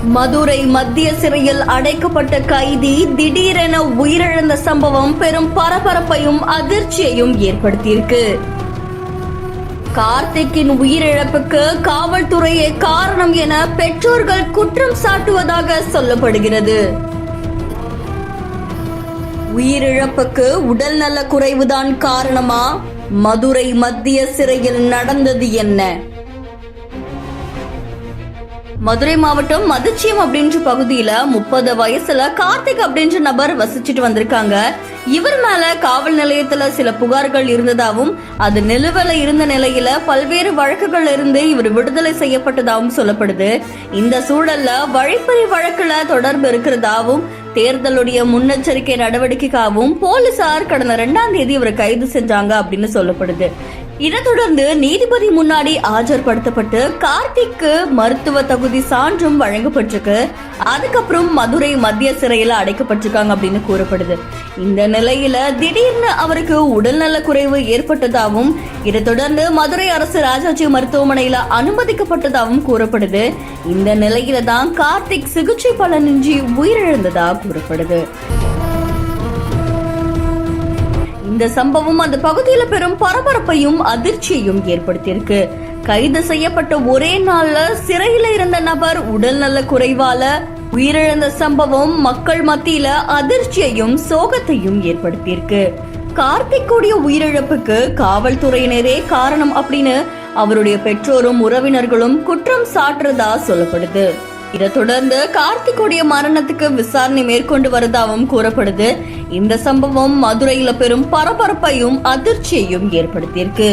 மதுரை மத்திய சிறையில் அடைக்கப்பட்ட கைதி திடீரென உயிரிழந்த சம்பவம் பெரும் பரபரப்பையும் அதிர்ச்சியையும் ஏற்படுத்தியிருக்கு. கார்த்திக்கின் உயிரிழப்புக்கு காவல்துறையே காரணம் என பெற்றோர்கள் குற்றம் சாட்டுவதாக சொல்லப்படுகிறது. உயிரிழப்புக்கு உடல்நல குறைவுதான் காரணமா? மதுரை மத்திய சிறையில் நடந்தது என்ன? மதுரை மாவட்டம் மதுச்சியம் அப்படின்ற பகுதியில 30 வயசுல கார்த்திக் அப்படின்ற நபர் வசிச்சுட்டு வந்திருக்காங்க. இவர் மேல காவல் நிலையத்துல சில புகார்கள் இருந்ததாகவும் அது நிலுவையில இருந்த நிலையில பல்வேறு வழக்குகள்ல இருந்து இவர் விடுதலை செய்யப்பட்டதாகவும் சொல்லப்படுது. இந்த சூழல்ல வழிப்பறி வழக்குல தொடர்பு இருக்கிறதாவும் தேர்தலுடைய முன்னெச்சரிக்கை நடவடிக்கைக்காகவும் போலீசார் கடந்த 2ஆம் தேதி இவரை கைது செஞ்சாங்க அப்படின்னு சொல்லப்படுது. இதை தொடர்ந்து நீதிபதி முன்னாடி ஆஜர்படுத்தப்பட்டு கார்த்திக்கு மருத்துவ தகுதி சான்றும் வழங்கப்பட்டிருக்கு. அதுக்கப்புறம் மதுரை மத்திய சிறையில அடைக்கப்பட்டிருக்காங்க அப்படின்னு கூறப்படுது. இந்த நிலையில திடீர்னு அவருக்கு உடல்நல குறைவு ஏற்பட்டதாகவும் இதை தொடர்ந்து மதுரை அரசு ராஜாஜி மருத்துவமனையில அனுமதிக்கப்பட்டதாகவும் கூறப்படுது. இந்த நிலையில தான் கார்த்திக் சிகிச்சை பலனின்றி உயிரிழந்ததா கூறப்படுது. இந்த சம்பவம் அந்த பகுதியில பெரும் பரபரப்பையும் அதிர்ச்சியையும் ஏற்படுத்தியிருக்கு. கைது செய்யப்பட்ட ஒரே நாள்ல சிறையில இருந்த நபர் உடல்நல குறைவால உயிரிழந்த சம்பவம் மக்கள் மத்தியில அதிர்ச்சியையும் சோகத்தையும் ஏற்படுத்தியிருக்கு. கார்த்திக்குடைய உயிரிழப்புக்கு காவல்துறையினரே காரணம் அப்படின்னு அவருடைய பெற்றோரும் உறவினர்களும் குற்றம் சாட்டுறதா சொல்லப்படுது. இதை தொடர்ந்து கார்த்திக்குடைய மரணத்துக்கு விசாரணை மேற்கொண்டு வருவதாகவும் கூறப்படுது. இந்த சம்பவம் மதுரையில பெரும் பரபரப்பையும் அதிர்ச்சியையும் ஏற்படுத்தியிருக்கு.